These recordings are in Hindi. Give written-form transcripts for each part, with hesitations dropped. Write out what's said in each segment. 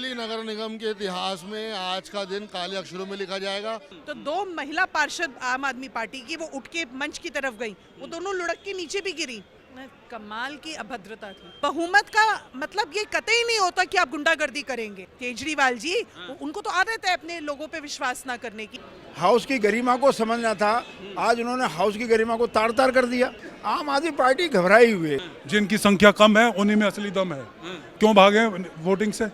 दिल्ली नगर निगम के इतिहास में आज का दिन काले अक्षरों में लिखा जाएगा। तो दो महिला पार्षद आम आदमी पार्टी की वो उठ के मंच की तरफ गई, वो दोनों लुढ़क के नीचे भी गिरी। कमाल की अभद्रता थी। बहुमत का मतलब ये कतई नहीं होता कि आप गुंडागर्दी करेंगे। केजरीवाल जी उनको तो आदत है अपने लोगों पे विश्वास ना करने की। हाउस की गरिमा को समझना था, आज उन्होंने हाउस की गरिमा को तार तार कर दिया। आम आदमी पार्टी घबराई हुई है। जिनकी संख्या कम है उन्हीं में असली दम है। क्यों भागे वोटिंग से?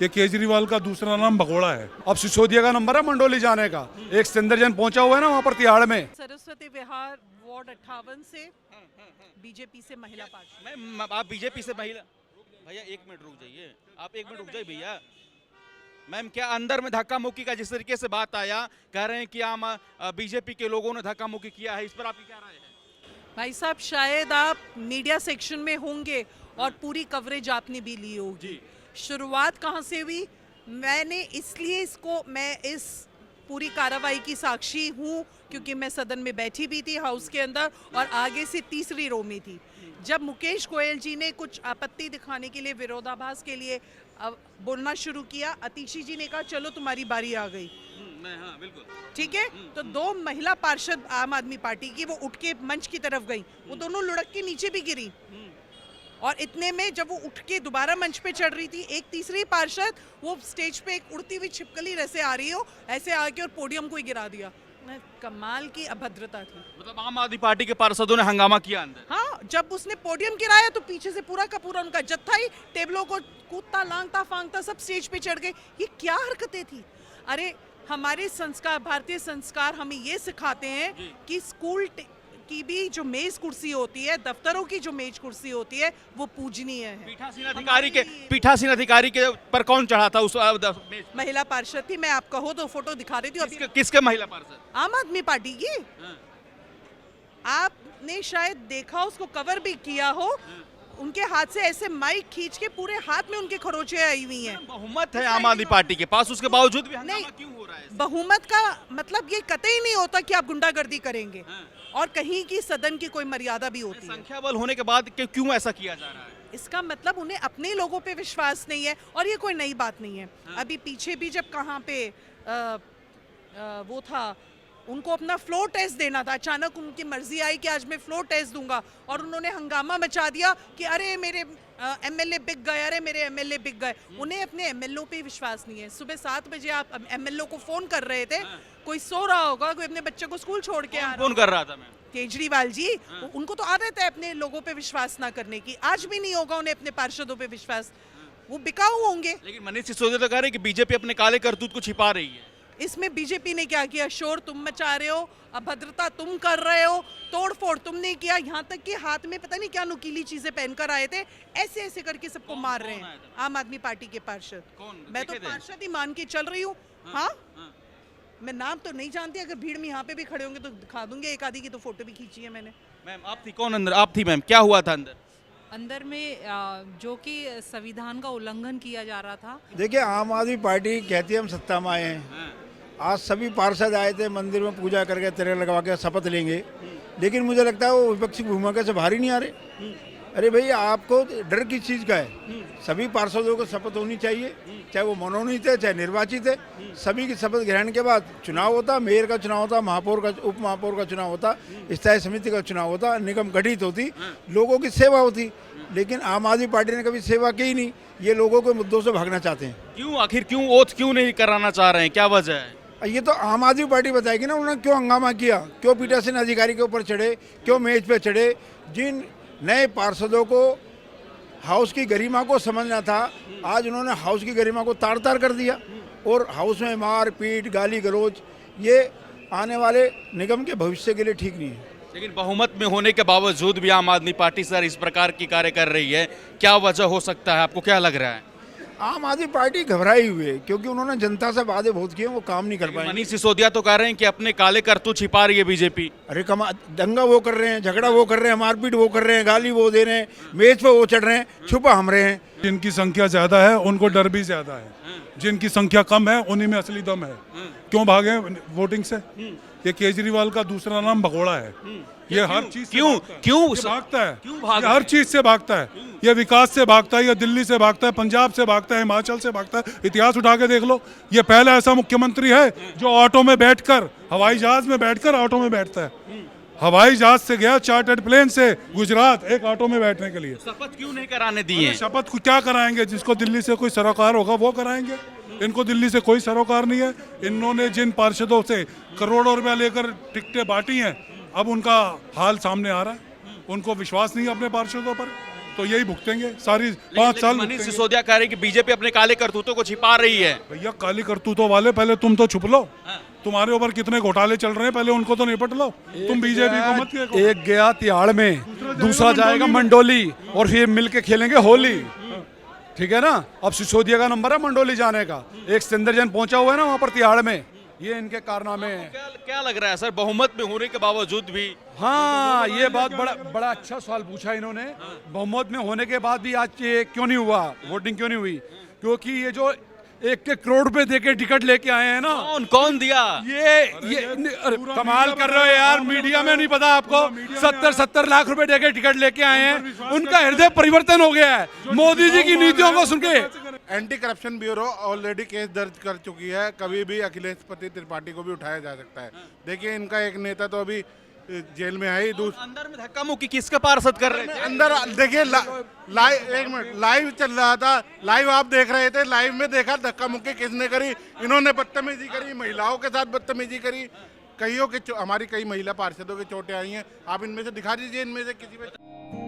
ये केजरीवाल का दूसरा नाम भगोड़ा है। अब सिसोदिया का नंबर है मंडोली जाने का। एक सिंदर जन पहुंचा हुआ है ना वहाँ पर तिहाड़ में। सरस्वती विहार वार्ड 58 से बीजेपी से महिला पार्षद। मैं आप बीजेपी से महिला भैया एक मिनट रुक जाइए, आप एक मिनट रुक जाइए भैया। मैम क्या अंदर में धक्का मुक्की का जिस तरीके से बात आया, कह रहे हैं कि आम बीजेपी के लोगों ने धक्का मुक्की किया है, इस पर आपकी क्या राय है? भाई साहब शायद आप मीडिया सेक्शन में होंगे और पूरी कवरेज आपने भी ली होगी। शुरुआत कहाँ से हुई? मैंने इसलिए मैं इस पूरी कार्रवाई की साक्षी हूँ क्योंकि मैं सदन में बैठी भी थी हाउस के अंदर और आगे से तीसरी रो में थी। जब मुकेश गोयल जी ने कुछ आपत्ति दिखाने के लिए, विरोधाभास के लिए बोलना शुरू किया, अतिशी जी ने कहा चलो तुम्हारी बारी आ गई। हाँ, बिल्कुल ठीक है। तो दो महिला पार्षद आम आदमी पार्टी की वो उठ के मंच की तरफ गई, वो दोनों लुढ़क के नीचे भी गिरी। और इतने में जब वो उठ के दोबारा मंच पे चढ़ रही थी, एक तीसरी पार्षद वो स्टेज पे एक उड़ती हुई छिपकली ऐसे आ रही हो, ऐसे आके और पोडियम को ही गिरा दिया। कमाल की अभद्रता थी। मतलब आम आदमी पार्टी के पार्षदों ने हंगामा किया अंदर। हाँ, जब उसने पोडियम गिराया तो पीछे से पूरा का पूरा उनका जत्था ही टेबलों को कूदता लांगता फांगता सब स्टेज पे चढ़ गए। ये क्या हरकतें थी? अरे हमारे संस्कार, भारतीय संस्कार हमें ये सिखाते हैं कि स्कूल की भी जो मेज कुर्सी होती है, दफ्तरों की जो मेज कुर्सी होती है, वो पूजनीय है। पीठासीन अधिकारी के पर कौन चढ़ा था उस मेज? महिला पार्षद थी। मैं आपका हो तो फोटो दिखा रही थी। किसके महिला पार्षद? आम आदमी पार्टी की। आपने शायद देखा, उसको कवर भी किया हो। उनके हाथ से ऐसे माइक खींच के पूरे हाथ में उनके खरोचे आई हुई हैं। बहुमत है आम आदमी पार्टी के पास, उसके बावजूद भी हंगामा क्यों हो रहा है? बहुमत का मतलब ये कतई नहीं होता कि आप गुंडागर्दी करेंगे और कहीं की सदन की कोई मर्यादा भी होती है। संख्या बल होने के बाद क्यों ऐसा किया जा रहा है? इसका मतलब उन्हें अपने लोगों पे विश्वास नहीं है और ये कोई नई बात नहीं है। अभी पीछे भी जब कहाँ पे वो था, उनको अपना फ्लोर टेस्ट देना था, अचानक उनकी मर्जी आई कि आज मैं फ्लोर टेस्ट दूंगा और उन्होंने हंगामा मचा दिया कि अरे मेरे एमएलए बिक गए, अरे मेरे एमएलए बिक गए। उन्हें अपने एमएलए पे विश्वास नहीं है। सुबह 7 बजे आप एमएलए को फोन कर रहे थे, कोई सो रहा होगा, कोई अपने बच्चे को स्कूल छोड़ के आ रहा। फोन कर रहा था मैं। केजरीवाल जी उनको तो आदत है अपने लोगों पे विश्वास ना करने की। आज भी नहीं होगा उन्हें अपने पार्षदों पे विश्वास, वो बिकाऊ होंगे। लेकिन मनीष सिसोदिया तो कह रहे हैं कि बीजेपी अपने काले करतूत को छिपा रही है। इसमें बीजेपी ने क्या किया? शोर तुम मचा रहे हो, अभद्रता तुम कर रहे हो, तोड़फोड़ तुमने किया। यहाँ तक कि हाथ में पता नहीं क्या नुकीली चीजें पहनकर आए थे, ऐसे ऐसे करके सबको मार रहे हैं आम आदमी पार्टी के पार्षद। मैं तो पार्षद ही मान के चल रही हूँ। हाँ, मैं नाम तो नहीं जानती, अगर भीड़ में यहाँ पे भी खड़े होंगे तो दिखा दूंगे। एक आदि की तो फोटो भी खींची है मैंने। मैम आप थी? कौन अंदर? आप थी मैम, क्या हुआ था अंदर? अंदर में जो कि संविधान का उल्लंघन किया जा रहा था। देखिए, आम आदमी पार्टी कहती है हम सत्ता में आए हैं। आज सभी पार्षद आए थे, मंदिर में पूजा करके तिलक लगवा के शपथ लेंगे, लेकिन मुझे लगता है वो विपक्षी भूमिका से बाहर ही नहीं आ रहे। अरे भैया, आपको डर किस चीज़ का है? सभी पार्षदों को शपथ होनी चाहिए, चाहे वो मनोनीत है चाहे निर्वाचित है। सभी की शपथ ग्रहण के बाद चुनाव होता, मेयर का चुनाव होता, महापौर का, उप महापौर का चुनाव होता, स्थायी समिति का चुनाव होता, निगम गठित होती, लोगों की सेवा होती। लेकिन आम आदमी पार्टी ने कभी सेवा की ही नहीं। ये लोगों के मुद्दों से भागना चाहते हैं। क्यों? आखिर क्यों ओथ क्यों नहीं कराना चाह रहे हैं? क्या वजह है? ये तो आम आदमी पार्टी बताएगी ना उन्होंने क्यों हंगामा किया, क्यों पीठासीन अधिकारी के ऊपर चढ़े, क्यों मेज पे चढ़े। जिन नए पार्षदों को हाउस की गरिमा को समझना था, आज उन्होंने हाउस की गरिमा को तार तार कर दिया। और हाउस में मार पीट, गाली गलौज, ये आने वाले निगम के भविष्य के लिए ठीक नहीं है। लेकिन बहुमत में होने के बावजूद भी आम आदमी पार्टी सर इस प्रकार की कार्य कर रही है, क्या वजह हो सकता है? आपको क्या लग रहा है? आम आदमी पार्टी घबराई हुई है क्योंकि उन्होंने जनता से वादे बहुत किए, वो काम नहीं कर पाए। मनीष सिसोदिया तो कह रहे हैं कि अपने काले करतूत छिपा रही है बीजेपी। अरे दंगा वो कर रहे हैं, झगड़ा वो कर रहे हैं, मारपीट वो कर रहे हैं, गाली वो दे रहे हैं, मेज पे वो चढ़ रहे हैं, छुपा हम रहे हैं। जिनकी संख्या ज्यादा है उनको डर भी ज्यादा है, जिनकी संख्या कम है उन्हीं में असली दम है। क्यों भागे वोटिंग से? ये केजरीवाल का दूसरा नाम भगोड़ा है। ये हर चीज से क्यों भागता है। क्यों ये भागता है, क्यों भाग ये हर चीज से भागता है। ये विकास से भागता है, ये दिल्ली से भागता है, पंजाब से भागता है, हिमाचल से भागता है। इतिहास उठा के देख लो, ये पहला ऐसा मुख्यमंत्री है जो ऑटो में बैठकर, हवाई जहाज में बैठकर ऑटो में बैठता है। हवाई जहाज से गया चार्टर्ड प्लेन से गुजरात एक ऑटो में बैठने के लिए। शपथ क्यों नहीं कराने दिए? शपथ को क्या कराएंगे? जिसको दिल्ली से कोई सरोकार होगा वो कराएंगे। इनको दिल्ली से कोई सरोकार नहीं है। इन्होंने जिन पार्षदों से करोड़ों रुपया लेकर टिकटें बांटी हैं, अब उनका हाल सामने आ रहा है। उनको विश्वास नहीं है अपने पार्षदों पर, तो यही भुगतेंगे सारी 5 साल। मनीष सिसोदिया कह रहे हैं कि बीजेपी अपने काले करतूतों को छिपा रही है। भैया काली करतूतों वाले पहले तुम तो छुप लो। तुम्हारे ऊपर कितने घोटाले चल रहे हैं, पहले उनको तो निपट लो। तुम बीजेपी को मत देखो। एक गया तिहाड़ में, दूसरा जाएगा मंडोली, और फिर मिलके खेलेंगे होली। ठीक है ना? अब सिसोदिया का नंबर है मंडोली जाने का। एक सतेंद्र जैन पहुंचा हुआ है ना वहां पर तिहाड़ में। ये इनके कारनामे हैं। क्या लग रहा है सर, बहुमत में होने के बावजूद भी? हाँ, ये बात बड़ा अच्छा सवाल पूछा इन्होंने। बहुमत में होने के बाद भी आज ये क्यों नहीं हुआ, वोटिंग क्यों नहीं हुई? क्योंकि ये जो 1 करोड़ रुपए देके टिकट लेके आए हैं ना। कौन दिया? ये कमाल कर रहे हो यार, मीडिया में नहीं पता आपको? 70 लाख रुपए देके टिकट लेके आए हैं। उनका हृदय परिवर्तन हो गया है मोदी जी की नीतियों को सुन के। Anti corruption bureau already case दर्ज कर चुकी है। कभी भी अखिलेश पति त्रिपाठी को भी उठाया जा सकता है। देखिए, इनका एक नेता तो अभी जेल में है ही। अंदर में धक्का मुक्की किसका पार्षद कर रहे थे? अंदर देखिए, लाइव, एक मिनट, लाइव चल रहा था। लाइव आप देख रहे थे, लाइव में देखा धक्का मुक्की किसने करी। इन्होंने बदतमीजी करी, महिलाओं के साथ बदतमीजी करी। कईयों के हमारी कई महिला पार्षदों की चोटें आई हैं। आप इनमें से दिखा दीजिए, इनमें से किसी पे।